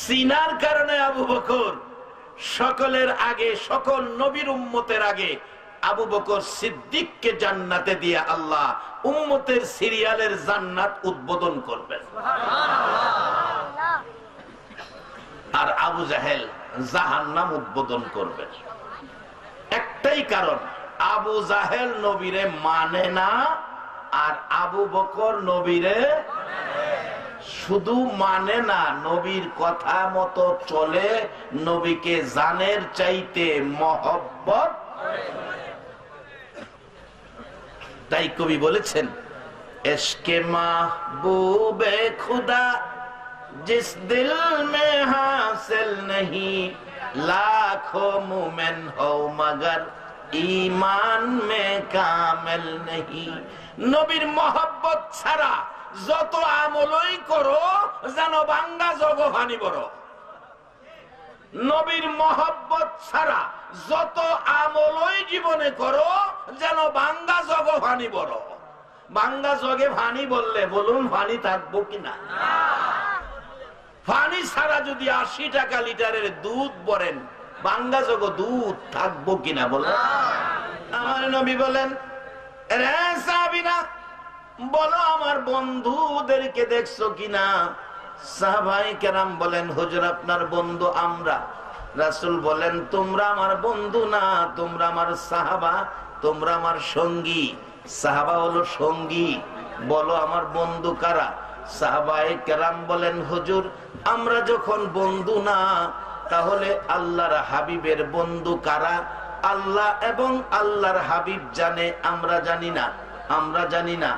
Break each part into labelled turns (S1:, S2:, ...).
S1: সিনার কারণে আবু বকর সকলের আগে, সকল নবীর উম্মতের আগে আবু বকর সিদ্দিককে জান্নাতে দিয়ে আল্লাহ উম্মতের সিরিয়ালের জান্নাত উদ্বোধন করবেন। আর আবু জাহেল জাহান্নাম উদ্বোধন করবেন। একটাই কারণ, আবু জাহেল নবীরে মানে না, আর আবু বকর নবীরে শুধু মানে না, নবীর কথা মতো চলে, নবীকে জানের চাইতে মহব্বত। তাই কবি বলেছেন, ইশকে মাহবুবে খুদা जिस दिल में हासिल नहीं, लाखों मोमिन हो मगर ईमान में कामिल नहीं। নবীর মহব্বত ছাড়া যত আমলই করো যেন ভাঙ্গা জগহানি বড়। নবীর মহব্বত ছাড়া যত আমলই জীবনে করো যেন ভাঙ্গা জগহানি বড়। ভাঙ্গা জগে ভানি বললে বলুন পানি থাকবো কিনা? পানি ছাড়া যদি 80 টাকা লিটারের দুধ বলেন, ভাঙ্গা জগ দুধ থাকবো কিনা বলেন? আমার নবী বলেন, রে সাহাবীরা বলো আমার বন্ধুদেরকে দেখছো কিনা? সাহাবায়ে কেরাম বলেন, হুজুর আপনার বন্ধু আমরা। রাসূল বলেন, তোমরা আমার বন্ধু না, তোমরা আমার সাহাবা, তোমরা আমার সঙ্গী। সাহাবা হলো সঙ্গী, বলো আমার বন্ধু কারা? সাহাবায়ে কেরাম বলেন, হুজুর আমরা যখন বন্ধু না, তাহলে আল্লাহর হাবিবের বন্ধু কারা? আল্লাহ এবং আল্লাহর হাবিব জানে, আমরা জানি না, আমরা জানি না।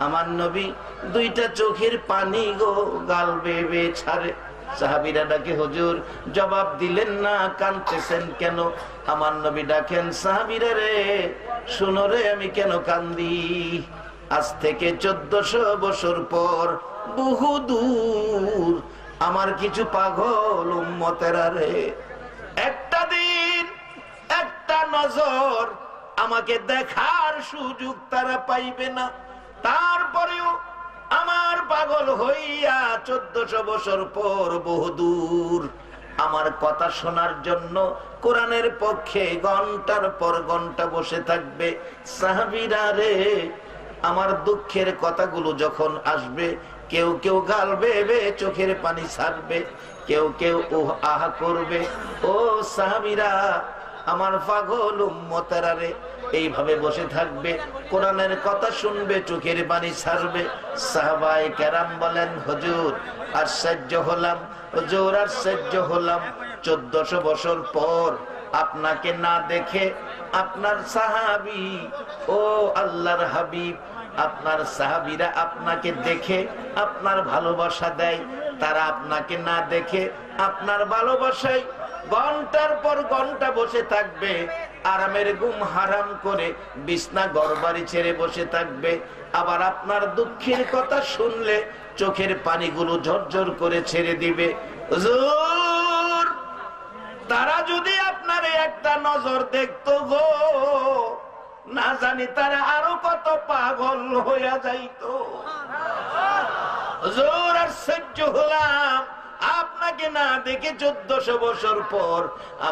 S1: আমার নবী দুইটা চোখের পানি গো গাল বেয়ে ছাড়ে। সাহাবীরা ডাকে, হুজুর জবাব দিলেন না, কাঁদতেছেন কেন? আমার নবী ডাকেন, সাহাবীরা রে শুনো রে, আমি কেন কান্দি? আজ থেকে 1400 বছর পর বহু দূর আমার কিছু পাগল উম্মতেরা রে একটা দিন, একটা নজর আমাকে দেখার সুযোগ তারা পাইবে না। তারপরেও আমার পাগল হইয়া 1400 বছর পর বহুদূর আমার কথা শোনার জন্য কোরআনের পক্ষে ঘন্টার পর ঘন্টা বসে থাকবে। সাহাবীরা রে আমার দুঃখের কথাগুলো যখন আসবে, কেউ কেউ গাল বেয়ে চোখের পানি ছাড়বে, কেউ কেউ আহা করবে। ও সাহাবীরা আমার পাগল উম্মতেরা রে এইভাবে বসে থাকবে, কোরআনের কথা শুনবে, চোখের পানি ছাড়বে। সাহাবায়ে কেরাম বলেন, হুজুর আশ্চর্য হলাম, হুজুর আশ্চর্য হলাম, 1400 বছর পর আপনাকে না দেখে আপনার সাহাবী, ও আল্লাহর হাবিব, আপনার সাহাবীরা আপনাকে দেখে আপনার ভালোবাসা দেয়, তারা আপনাকে না দেখে আপনার ভালোবাসায় ঘন্টার পর ঘন্টা বসে থাকবে, আরামের ঘুম হারাম করে বিছনা ঘরবাড়ি ছেড়ে বসে থাকবে। আবার আপনার দুঃখের কথা শুনলে চোখের পানিগুলো ঝরঝর করে ছেড়ে দিবে। হুজুর তারা যদি আপনার একটা নজর দেখতো গো, না জানি তারা আরো কত পাগল হইয়া যাইতো। হুজুর আর সহ্য হলাম, আপনাকে না দেখে 1400 বছর পর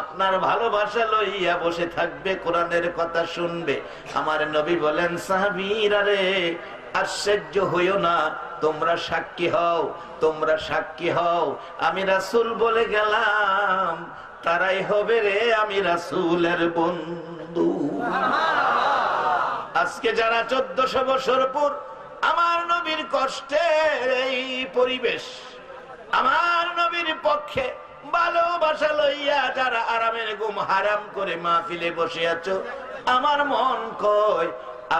S1: আপনার ভালোবাসা লইয়া বসে থাকবে, কোরআনের কথা শুনবে। আমার নবী বলেন, সাহাবীরা রে আশ্চর্য হইও না, তোমরা সাক্ষী হও, তোমরা সাক্ষী হও, আমি রাসূল বলে গেলাম, তারাই হবে রে আমি রাসূলের বন্ধু। আজকে যারা 1400 বছর পর আমার নবীর কষ্টের এই পরিবেশ, আমার নবীর পক্ষে ভালোবাসা লইয়া যারা আরামের ঘুম হারাম করে মাহফিলে বসে আছো, আমার মন কয়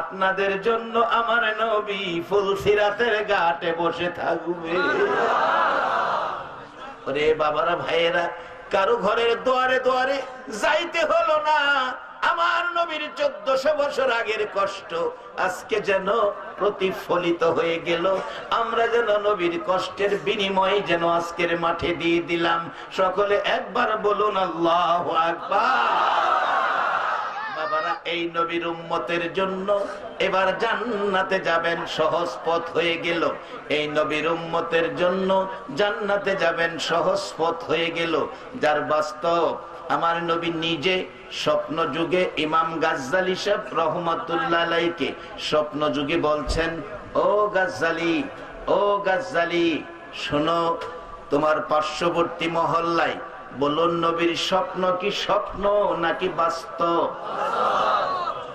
S1: আপনাদের জন্য আমার নবী ফুলসিরাতের ঘাটে বসে থাকবে। ওরে বাবারা ভাইয়েরা, কারো ঘরের দুয়ারে দুয়ারে যাইতে হলো না। আমার নবীর 1400 বছর আগের কষ্ট আজকে যেন প্রতিফলিত হয়ে গেল। আমরা যেন নবীর কষ্টের বিনিময়ে যেন আজকের মাঠে দিয়ে দিলাম। সকলে একবার বলুন আল্লাহু আকবার। বাবারা এই নবীর উম্মতের জন্য এবার জান্নাতে যাবেন সহজ পথ হয়ে গেল। এই নবীর উম্মতের জন্য জান্নাতে যাবেন সহজ পথ হয়ে গেল। যার বাস্তব আমার নবী নিজে স্বপ্ন যুগে ইমাম গাজ্জালী সাহেব রহমাতুল্লাহ আলাইহিকে স্বপ্ন যুগে বলছেন, ও গাজ্জালী, ও গাজ্জালী, শোনো, তোমার পার্শ্ববর্তী মহল্লায় বলুন নবীর স্বপ্ন কি স্বপ্ন নাকি বাস্তব?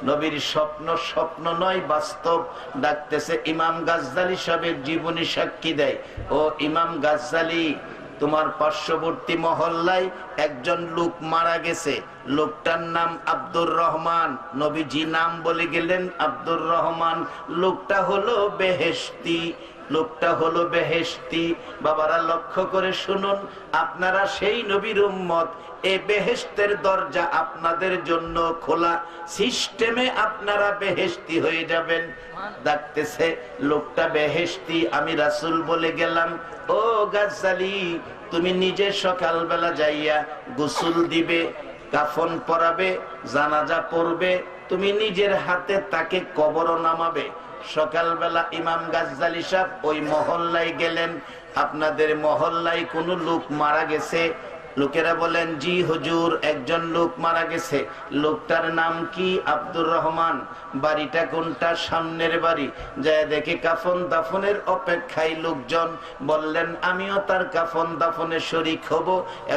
S1: নবীর স্বপ্ন স্বপ্ন নয়, বাস্তব। ডাকতেছে ইমাম গাজ্জালী সাহেবের জীবনী সাক্ষী দেয়, ও ইমাম গাজ্জালী, তোমার পার্শ্ববর্তী মহল্লায় একজন লোক মারা গেছে, লোকটার নাম আব্দুর রহমান। নবীজি নাম বলে গেলেন আব্দুর রহমান। লোকটা হলো বেহেশতি, লোকটা হলো বেহেশতি। বাবারা লক্ষ্য করে শুনুন, আপনারা সেই নবীর উম্মত, এই বেহেশতের দরজা আপনাদের জন্য খোলা, সিস্টেমে আপনারা বেহেশতি হয়ে যাবেন। ডাকতেছে লোকটা বেহেশতি, আমি রাসূল বলে গেলাম, ও গাজ্জালী, তুমি নিজে সকালবেলা যাইয়া গোসল দিবে, কাফন পরাবে, জানাজা পড়বে, তুমি নিজের হাতে তাকে কবর নামাবে। সকালবেলা ইমাম গাজ্জালী সাহেব ওই মহল্লায় গেলেন। আপনাদের মহল্লায় কোনো লোক মারা গেছে? লোকেরা বলেন, জি হুজুর, একজন লোক মারা গেছে। লোকটার নাম কি? আব্দুর রহমান। বাড়িটা কোনটা? সামনের বাড়ি। যায় দেখে কাফন দাফনের অপেক্ষায় লোকজন। বললেন, আমিও তার কাফন দাফনে শরীক হব।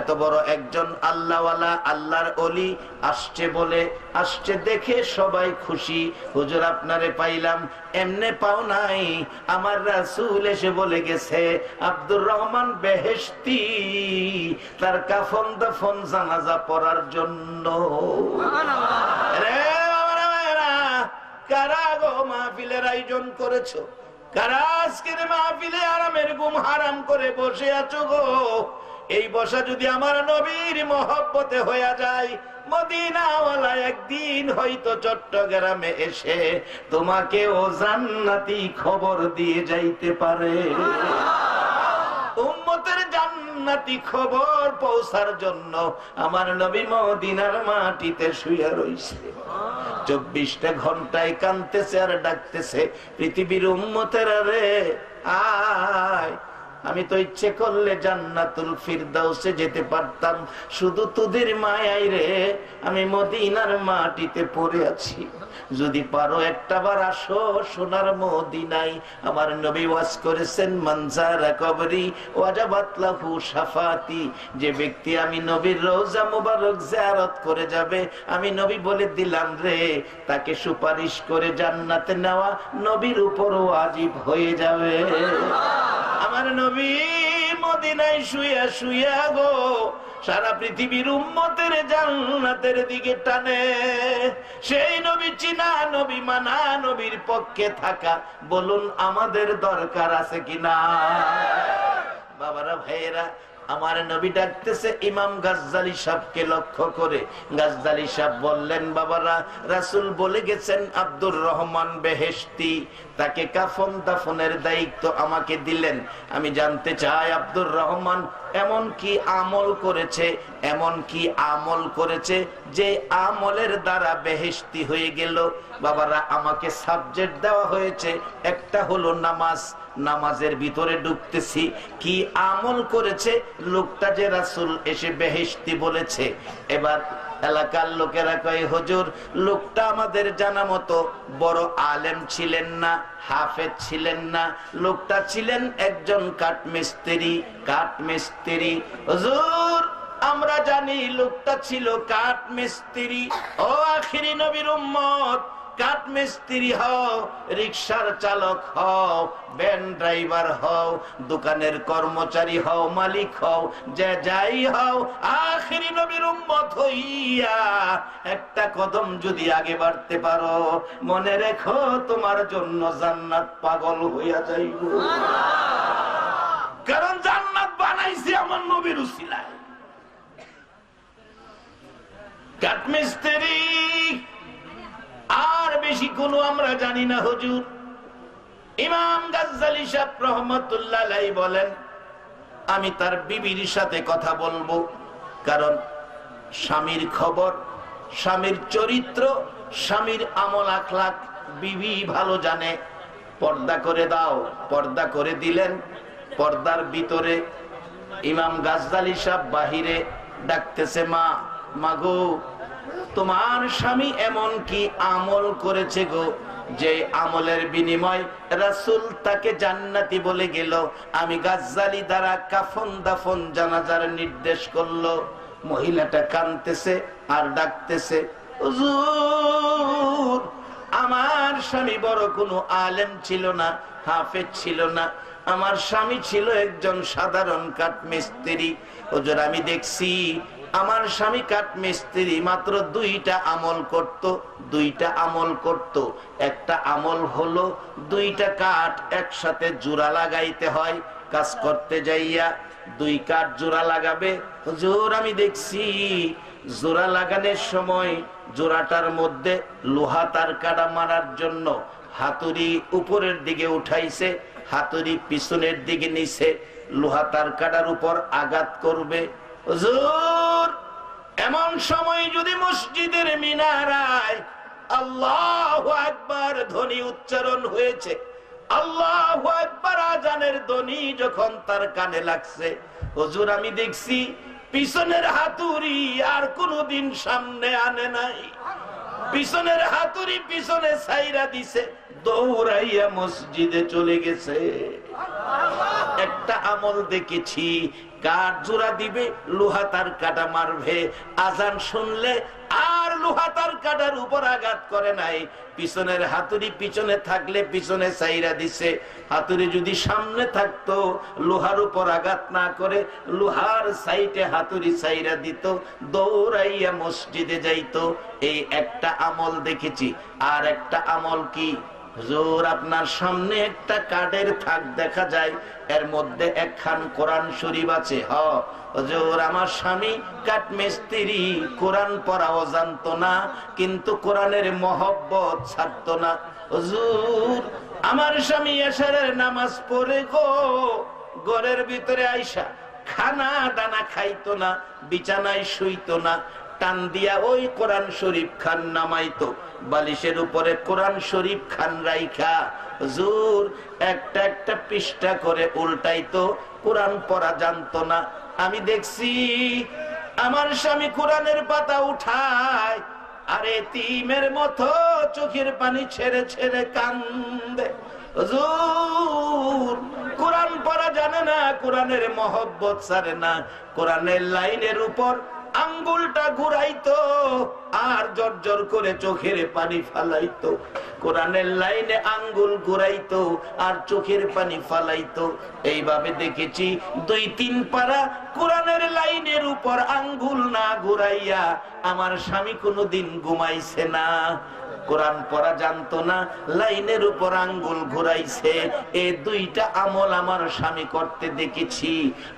S1: এত বড় একজন আল্লাহওয়ালা, আল্লাহর ওলি আসছে বলে, আসছে দেখে সবাই খুশি। হুজুর আপনারে পাইলাম। এমনে পাও নাই, আমার রাসূল এসে বলে গেছে আব্দুর রহমান বেহেশতি, তার কাফন দাফন জানাজা পড়ার জন্য। কারা গো মাহফিলের আয়োজন করেছো? কারা আজকের মাহফিলে আরামের ঘুম হারাম করে বসে আছো গো? এই বসা যদি আমার নবীর মহব্বতে হয়ে যায়, মদিনাওয়ালা একদিন হয়তো চট্টগ্রামে এসে তোমাকে ও জান্নাতি খবর দিয়ে যাইতে পারে। উম্মতের জান্নাতি খবর পৌঁছার জন্য আমার নবী মদিনার মাটিতে শুয়ে রইছে। 24টা ঘন্টায় কাঁদতেছে আর ডাকতেছে, পৃথিবীর উম্মতেরা রে, আয়, আমি তো ইচ্ছে করলে জান্নাতুল ফিরদাউসে যেতে পারতাম, শুধু তোদের মায়াই রে আমি মদিনার মাটিতে পড়ে আছি। যদি পারো একটাবার আসো সোনার মদিনায়। আমার নবী ওয়াজ করেছেন, মানজারা কবরি ওয়াজাবাত লাহু শাফাতি, যে ব্যক্তি আমি নবীর রওজা মুবারক জিয়ারত করে যাবে, আমি নবী বলে দিলাম রে, তাকে সুপারিশ করে জান্নাতে নেওয়া নবীর উপর ওয়াজিব হয়ে যাবে। আমার নবী মদিনায় শুয়া শুয়া গো সারা পৃথিবীর উম্মতের জান্নাতের দিকে টানে। সেই নবী চিনা, নবী মানা, নবীর পক্ষে থাকা, বলুন আমাদের দরকার আছে কিনা? বাবারা ভাইয়েরা, আমার নবী ডাকতেছে ইমাম গাজ্জালী সাহেবকে লক্ষ্য করে। গাজ্জালী সাহেব বললেন, বাবারা, রাসূল বলে গেছেন আব্দুর রহমান বেহেশতি, তাকে কাফন দাফনের দায়িত্ব আমাকে দিলেন। আমি জানতে চাই আব্দুর রহমান এমন কি আমল করেছে, এমন কি আমল করেছে যে আমলের দ্বারা বেহেশতি হয়ে গেল? বাবারা, আমাকে সাবজেক্ট দেওয়া হয়েছে, একটা হলো নামাজ। নামাজের ভিতরে ঢুকতেছি, কি আমল করেছে লোকটা যে রাসূল এসে বেহেশতি বলেছে। এবার এলাকার লোকেরা কয়, হুজুর, লোকটা আমাদের জানা মতো বড় আলেম ছিলেন না, হাফেজ ছিলেন না, লোকটা ছিলেন একজন কাঠমিস্ত্রি। কাঠমিস্ত্রি হুজুর, আমরা জানি লোকটা ছিল কাঠমিস্ত্রি। ও আখিরি নবীর উম্মত, কাঠমিস্ত্রি হও, রিকশার চালক হও, ভ্যান ড্রাইভার হও, দোকানের কর্মচারী হও, মালিক হও, যে যাই হও, আখিরি নবীর উম্মত হইয়া একটা কদম যদি আগে বাড়তে পারো, মনে রেখো তোমার জন্য জান্নাত পাগল হইয়া যাইব। কারণ জান্নাত বানাইছে আমার নবীর উসিলায়। কাঠমিস্ত্রি আর বেশি কোনো আমরা জানি না হুজুর। ইমাম গাজ্জালী সাহেব রহমাতুল্লাহ আলাইহি বলেন, আমি তার বিবির সাথে কথা বলবো, কারণ স্বামীর খবর, স্বামীর চরিত্র, স্বামীর আমল আখলাক বিবি ভালো জানে। পর্দা করে দাও, পর্দা করে দিলেন। পর্দার ভিতরে ইমাম গাজ্জালী সাহেব বাহিরে ডাকতেছে, মা, মাগো, তোমার স্বামী এমন কি আমল করেছে গো, যে আমলের বিনিময় রাসূল তাকে জান্নাতি বলে গেল। আমি গাজ্জালী দ্বারা কাফন দাফন জানাজার নির্দেশ করলো। মহিলাটা কাঁদতেছে আর ডাকতেছে, হুজুর, আমার স্বামী বড় কোনো আলেম ছিল না, হাফেজ ছিল না। আমার স্বামী ছিল একজন সাধারণ কাঠমিস্ত্রি। হুজুর, আমি দেখছি আমার স্বামী কাঠমিস্ত্রি মাত্র দুইটা আমল করত। দুইটা আমল করত। একটা আমল হলো দুইটা কাঠ একসাথে জোড়া লাগাইতে হয়। কাজ করতে যাইয়া দুই কাঠ জোড়া লাগাবে। হুজুর, আমি দেখছি জোড়া লাগানোর সময় জোড়াটার মধ্যে লোহা তার কাটা মারার জন্য হাতুড়ি উপরের দিকে উঠাইছে, হাতুড়ি পিছনের দিকে নিছে, লোহা তার কাটার উপর আঘাত করবে। হুজুর, এমন সময় যদি মসজিদের মিনারায় আল্লাহু আকবার ধ্বনি উচ্চারণ হয়েছে, আল্লাহু আকবার আজানের ধ্বনি যখন তার কানে লাগছে, হুজুর, আমি দেখছি পিছনের হাতুড়ি আর কোনদিন সামনে আনে নাই। পিছনের হাতুড়ি পিছনে ছাইরা দিছে, দৌড়াইয়া মসজিদে চলে গেছে। একটা আমল দেখেছি, কাঠ জোড়া দিবে, লোহা তার কাটা মারবে, আজান শুনলে আর লোহা তার কাটার উপর আঘাত করে নাই। পিছনের হাতুড়ি পিছনে থাকলে পিছনে ছাইরা দিছে, হাতুড়ি যদি সামনে থাকতো লোহার উপর আঘাত না করে লোহার সাইডে হাতুড়ি ছাইরা দিত, দৌড়াইয়া মসজিদে যাইতো। এই একটা আমল দেখেছি। আর একটা আমল কি, হুজুর, আপনার সামনে একটা কাঠের থাক দেখা যায়, এর মধ্যে একখান কোরআন শরীফ আছে। হুজুর, আমার স্বামী কাঠমিস্ত্রি, কোরআন পড়াও জানতো না, কিন্তু কোরআনের মহব্বত ছাড়তো না। হুজুর, আমার স্বামী এশারের নামাজ পড়ে গো ঘরের ভিতরে আইসা খানা দানা খাইতো না, বিছানায় শুইতো না, টান দিয়া ওই কোরআন শরীফ খান নামাইতো, বালিশের উপরে কোরআন শরীফ খান রাইখা হুজুর একটা একটা পৃষ্ঠা করে উল্টাইতো, কোরআন পড়া জানতো না। আমি দেখছি আমার স্বামী কোরআনের পাতা উঠায় আর এতিমের মতো চোখের পানি ছেড়ে ছেড়ে কান্দে। হুজুর, কোরআন পড়া জানে না, কোরআনের মহব্বত ছাড়ে না, কোরআনের লাইনের উপর আঙ্গুলটা ঘুরাইতো আর জর্জর করে চোখের পানি ফালাইতো। কোরআনের লাইনে আঙ্গুল ঘুরাইতো আর চোখের পানি ফালাইতো। এইভাবে দেখেছি 2-3 পারা কোরআনের লাইনের উপর আঙ্গুল না ঘুরাইয়া আমার স্বামী কোনোদিন ঘুমাইছে না। কোরআন পড়া জানতো না, লাইনের উপর আঙ্গুল ঘুরাইছে। এই দুইটা আমল আমার স্বামী করতে দেখেছি।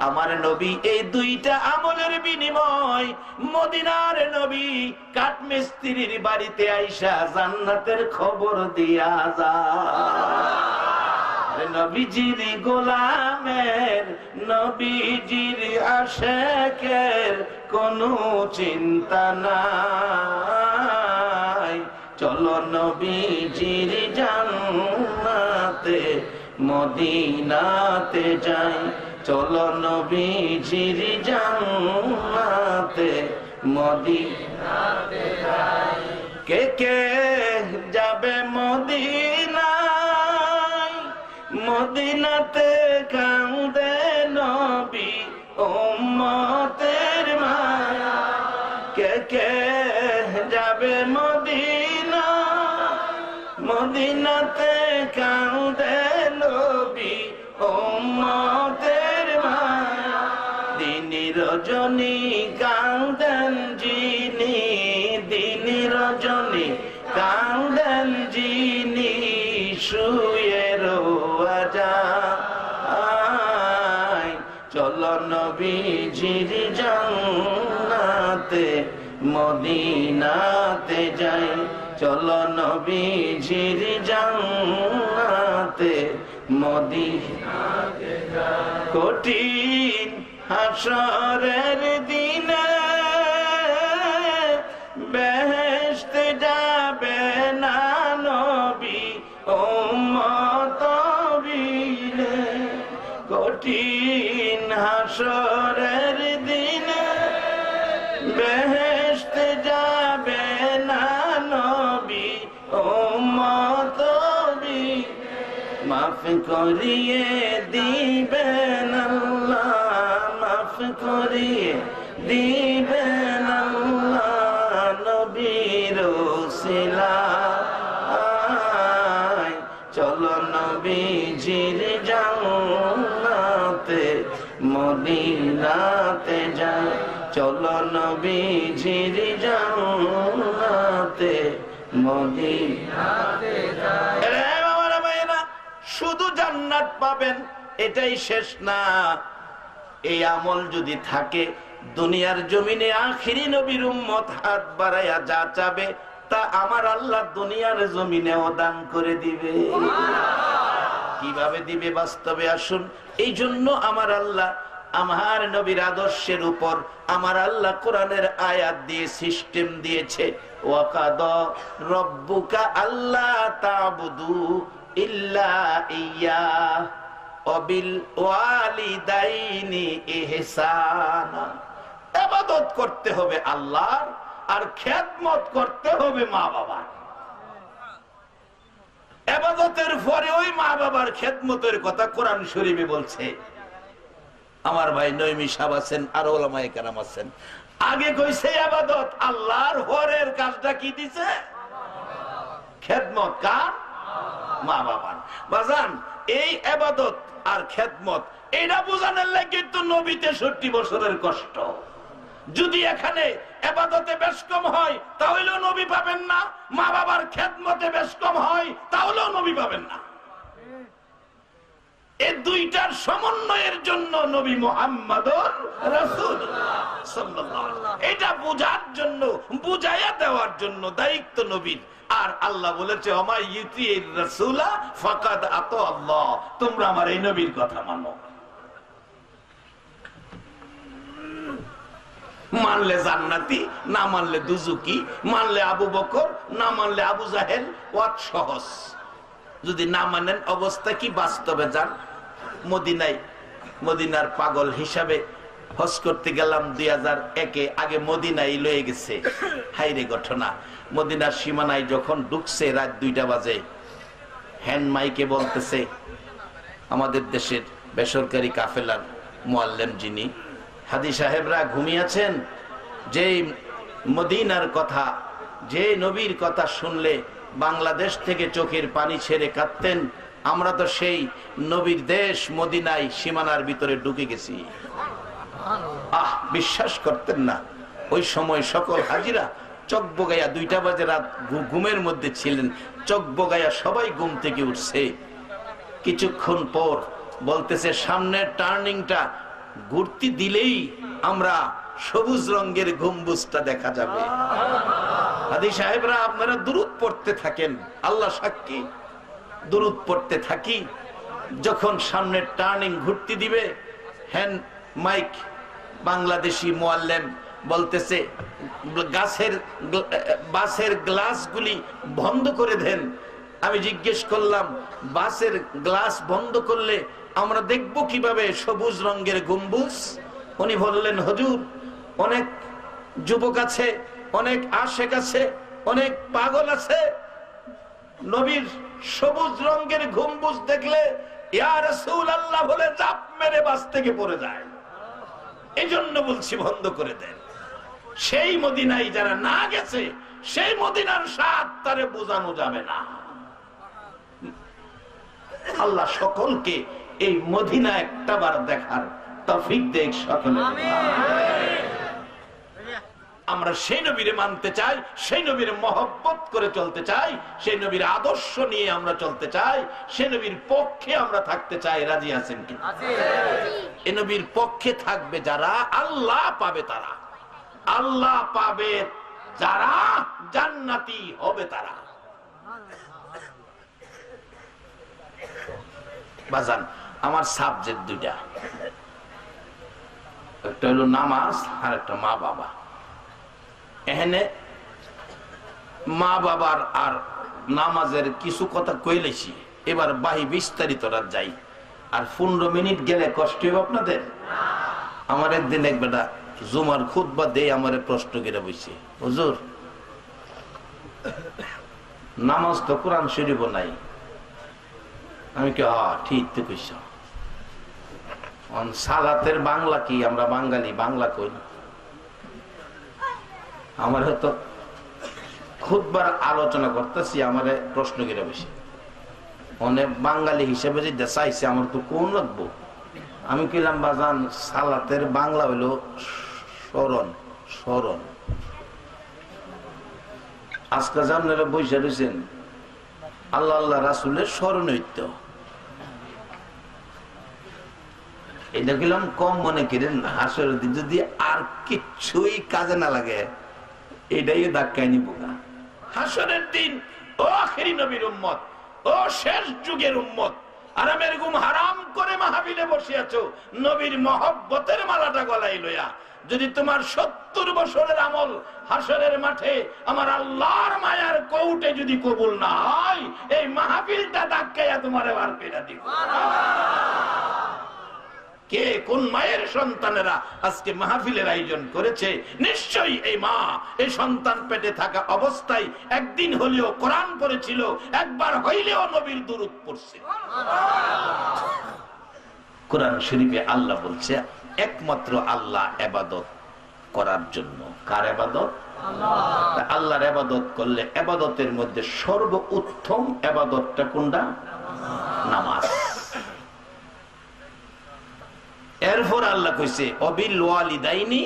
S1: আমার নবী এই দুইটা আমলের বিনিময় মদিনার নবী কাঠমিস্ত্রির বাড়িতে আইসা জান্নাতের খবর দিয়া যায়। নবীজির গোলামের, নবীজির আশেকের কোনো চিন্তা নাই। চলো নবীজির জান্নাতে মদিনাতে যাই, চলো নবীজির জান্নাতে মদিনাতে যাই। কে কে যাবে মদিনায়, মদিনাতে কান্দে নবী উম্মতের মায়া। কে কে যাবে মদিনা, মদিনাতে কান্দে নবী উম্মতের মায়া। দিন রজনী কান্দেন যিনি, দিন রজনী কান্দেন যিনি, শুয়ে রোয়া যায়। চলো নবীজির জান্নাতে মদিনাতে যাই, চলো নবীজির জান্নাতে মদিনাতে যাই। কঠিন হাসরের দিনে বেহেশতে যাবে করিয়ে দিবেন আল্লাহ, মাফ করিয়ে দিবেন আল্লাহ, নবীর উসিলায় চলো নবীজির জান্নাতে মদিনাতে যাই, চলো নবীজির জান্নাতে মদিনাতে যাই। শুধু জান্নাত পাবেন এটাই শেষ না, এই আমল যদি থাকে দুনিয়ার জমিনে আখিরি নবীর উম্মত হাত বাড়াইয়া যা চাবে তা আমার আল্লাহ দুনিয়ার জমিনেও দান করে দিবে। কিভাবে দিবে বাস্তবে আসুন। এই জন্য আমার আল্লাহ আমার নবীর আদর্শের উপর আমার আল্লাহ কোরআনের আয়াত দিয়ে সিস্টেম দিয়েছে, ওয়াকাদা রব্বুকা আল্লা তা'বুদু ইল্লা ইয়্যা ওয়া বিল ওয়ালিদাইনি ইহসানা। ইবাদত করতে হবে আল্লাহর, আর খেদমত করতে হবে মা বাবার। ইবাদতের পরে ওই মা বাবার খেদমতের কথা কোরআন শরীফে বলছে। আমার ভাই নঈমী সাহেব আছেন, আর ওলামায়ে কেরাম আছেন। আগে কইছে ইবাদত আল্লাহর, পরের কাজটা কি দিছে? খেদমত কার? মা বাবার। বাজান এই ইবাদত আর খেদমত এটা বোঝানোর লাগে তো নবী 63 বছরের কষ্ট। যদি এখানে ইবাদতে বেশ কম হয় তাহলেও নবী পাবেন না, মা বাবার খেদমতে বেশ কম হয় তাহলেও নবী পাবেন না। এই দুইটার সমন্বয়ের জন্য নবী মুহাম্মদুর রাসূলুল্লাহ সাল্লাল্লাহু আলাইহি ওয়াসাল্লাম, এটা বোঝার জন্য, বুঝাইয়া দেওয়ার জন্য দায়িত্ব নবীর। আর আল্লাহ বলেছে ওমা ইউতির রাসূলা ফাকাদ আতা আল্লাহ, তোমরা আমার এই নবীর কথা মানো। মানলে জান্নাতি, না মানলে দুজুকি, মানলে আবু বকর, না মানলে আবু জাহেল। ওয়াত সহজ। যদি না মানেন অবস্থা কি? বাস্তবে যান মদিনায়, মদিনার পাগল হিসাবে হজ করতে গেলাম 2001-এ। আগে মদিনায় লয়ে গেছে। হাইরে ঘটনা, মদিনার সীমানায় যখন ঢুকছে রাত 2টা বাজে, হ্যান্ড মাইকে বলতেছে আমাদের দেশের বেসরকারি কাফেলার মুআল্লিম যিনি, হাদি সাহেবরা ঘুমিয়েছেন, যে মদিনার কথা, যে নবীর কথা শুনলে বাংলাদেশ থেকে চোখের পানি ছেড়ে কাঁদতেন, আমরা তো সেই নবীর দেশ মদিনায় সীমানার ভিতরে ঢুকে গেছি। বিশ্বাস করতেন না। ওই সময় সকল হাজিরা চোখ বগাইয়া 2টা বাজে রাত ঘুমের মধ্যে ছিলেন, চোখ বগাইয়া সবাই ঘুম থেকে উঠছে। কিছুক্ষণ পর বলতেছে সামনের টার্নিংটা ঘুরতে দিলেই আমরা সবুজ রঙের গম্বুজটা দেখা যাবে। হাদি সাহেবরা আপনারা দুরূদ পড়তে থাকেন, আল্লাহ সাক্ষী দুরূদ পড়তে থাকি। যখন সামনের টার্নিং ঘুরতে দিবে, হ্যান্ড মাইক বাংলাদেশি মুআল্লিম বলতেছে বাসের গ্লাসগুলি বন্ধ করে দেন। আমি জিজ্ঞেস করলাম বাসের গ্লাস বন্ধ করলে আমরা দেখব কিভাবে সবুজ রঙের গম্বুজ? উনি বললেন হুজুর, অনেক যুবক আছে, অনেক আশেক আছে, অনেক পাগল আছে, নবীর সবুজ রঙের গম্বুজ দেখলে ইয়া রাসূলুল্লাহ বলে চাপ মেরে বাস থেকে পড়ে যায়। এই জন্য বলছি বন্ধ করে দেন। সেই মদিনায় যারা না গেছে, সেই মদিনার স্বাদ তারে বোঝানো যাবে না। আল্লাহ সকলকে এই মদিনা একটাবার দেখার তৌফিক দেখ সকলে। আমরা সেই নবীরে মানতে চাই, সেই নবীর মহব্বত করে চলতে চাই, সেই নবীর আদর্শ নিয়ে আমরা চলতে চাই, সেই নবীর পক্ষে আমরা থাকতে চাই। রাজি আছেন কি? এই নবীর পক্ষে থাকবে যারা, আল্লাহ পাবে তারা। আল্লাহ পাবে যারা, জান্নাতি হবে তারা। বাজান আমার সাবজেক্ট 2টা, একটা হলো নামাজ আর একটা মা বাবা। এখানে মা বাবার আর নামাজের কিছু কথা কইলেছি, এবার বাহি বিস্তারিত যাই। আর 15 মিনিট গেলে কষ্ট হবে আপনাদের। আমার একদিন এক বেটা জুমার খুতবা দেই আমারে প্রশ্ন করে বইছে, হুজুর নামাজ তো কোরআন শরীফ নাই, আমি কি ঠিক তো কইছ। সালাতের বাংলা কি? আমরা বাঙালি বাংলা কই না। আমার হয়তো খুদবার আলোচনা করতেছি, আমার প্রশ্ন করে বেশি অনেক বাঙালি হিসেবে যে দেশাইছে আমার তো কোন লাগবো। আমি কইলাম বাজান সালাতের বাংলা হইল স্মরণ। স্মরণ আজকে আপনারা বসে রয়েছেন আল্লাহ আল্লাহ রাসুলের স্মরণৈত্য। এটা গেলাম কম মনে করেন। হাসর যদি আর কিছুই কাজে না লাগে এটাই ধাক্কায় নিব। হাসরের দিন ও আখেরি নবীর উম্মত, ও শেষ যুগের উম্মত, আরামের ঘুম হারাম করে মাহফিলে বসে আছো নবীর মহব্বতের মালাটা গলায় লইয়া। যদি তোমার 70 বছরের আমল হাসরের মাঠে আমার আল্লাহর মায়ার কৌটে যদি কবুল না হয়, এই মাহফিলটা ধাক্কাইয়া তোমার বার পেরা দিব। কে কোন মায়ের সন্তানেরা আজকে মাহফিলের আয়োজন করেছে? নিশ্চয়ই এই মা এই সন্তান পেটে থাকা অবস্থায় একদিন হলেও কোরআন পড়েছিল, একবার হইলেও নবীর দুরূদ পড়ছে। কোরআন শরীফে আল্লাহ বলছে একমাত্র আল্লাহ ইবাদত করার জন্য। কার ইবাদত? আল্লাহ। আল্লাহর ইবাদত করলে ইবাদতের মধ্যে সর্বোত্তম ইবাদতটা কোনটা? নামাজ। এরপর আল্লাহ কইছে অবিল ওয়ালিদাইনি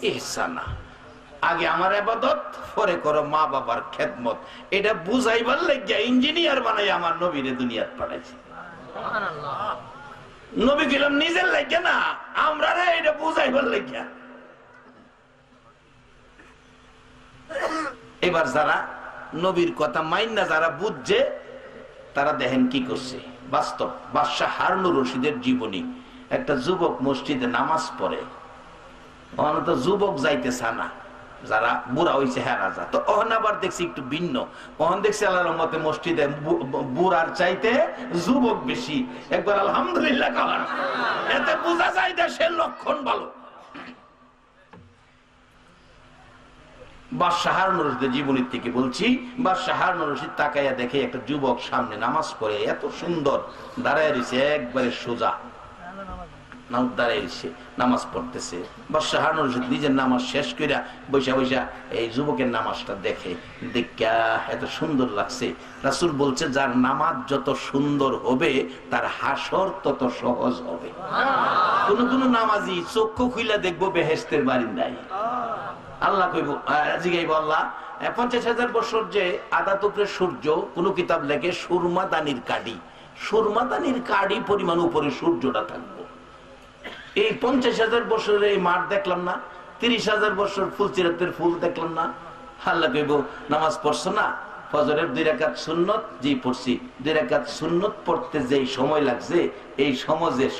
S1: ইহসানা। আগে আমার ইবাদত, পরে করো মা বাবার খেদমত। এটা বুঝাইবার লাগিয়া ইঞ্জিনিয়ার বানাই আমার নবীরে দুনিয়াত পাঠাইছে। সুবহানাল্লাহ। নবী গেলাম নিজের লাগিয়া না, আমরা এটা বুঝাইবার লাগিয়া। এবার যারা নবীর কথা মাইন্না যারা বুঝছে তারা দেখেন কি করছে। বাস্তব বাদশাহ হারুনুর রশিদের জীবনী। একটা যুবক মসজিদে নামাজ পড়ে, তো যুবক যাইতেছে না, যারা বুড়া হয়েছে হ্যাঁ রাজা। তো ওখানে আবার দেখছি একটু ভিন্ন। ওখানে দেখছি আল্লাহর রহমতে মসজিদে বুড়ার চাইতে যুবক বেশি। একবার আলহামদুলিল্লাহ কারণ এতে বোঝা যায় দেশের লক্ষণ ভালো। বাদশাহ হারুনুর রশিদের জীবনী থেকে বলছি। বাদশাহ হারুনুর রশিদ তাকাইয়া দেখে একটা যুবক সামনে নামাজ পড়ে, এত সুন্দর দাঁড়ায় রয়েছে, একবারে সোজা নামাজ পড়তেছে। বাদশাহ হারুনুর রশিদ নিজের নামাজ শেষ কইরা বৈশা বৈশা এই যুবকের নামাজটা দেখে, দেখা এত সুন্দর লাগছে। রাসূল বলছে যার নামাজ যত সুন্দর হবে তার হাসর তত সহজ হবে। কোন কোন নামাজি চক্ষু খুইলা দেখবো বেহেশতের বারিন্দায়। আল্লাহ কইব জিগাইব আল্লাহ 50,000 বছর যে আদাত উপরে সূর্য, কোন কিতাব লেখে সুরমা দানির কাডি, সুরমা দানির কাডি পরিমাণ উপরে সূর্যটা থাকবো। এই 50,000 বছরের এই মাঠ দেখলাম না, 30,000 বছর ফুলচিরাতের ফুল দেখলাম না। আল্লাহ কইব নামাজ পড়ছো না, ফজরের 2 রাকাত সুন্নত, জি পড়ছি। 2 রাকাত সুন্নত পড়তে যেই সময় লাগছে, এই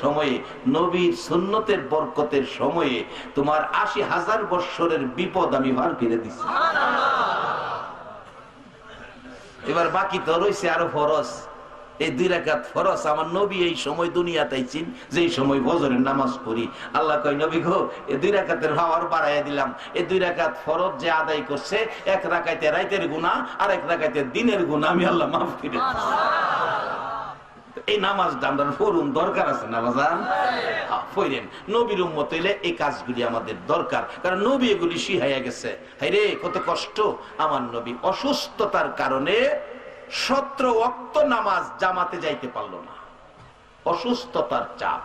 S1: সময়ে নবীর সুন্নতের বরকতের সময়ে তোমার 80,000 বছরের বিপদ আমি ভার ফিরে দিচ্ছি। এবার বাকি তো রয়েছে আরো ফরজ। এই 2 রাকাত ফরজ আমার নবী এই সময় দুনিয়াতে আইছেন, যেই সময় ফজরের নামাজ পড়ি। আল্লাহ কয় নবী গো, এই 2 রাকাতের পাওয়ার বাড়াইয়া দিলাম। এই 2 রাকাত ফরজ যে আদায় করছে, 1 রাকাতে রাতের গুনাহ আর 1 রাকাতে দিনের গুনাহ আমি আল্লাহ মাফ করে দিচ্ছি। এই নামাজটা আমরা পড়ুন, দরকার আছে না বাজান? পড়েন। নবীর উম্মত হইলে এই কাজগুলি আমাদের দরকার, কারণ নবী এগুলি শিখাইয়া গেছে। হায় রে কত কষ্ট। আমার নবী অসুস্থতার কারণে 17 ওয়াক্ত নামাজ জামাতে যাইতে পারলো না, অসুস্থতার চাপ।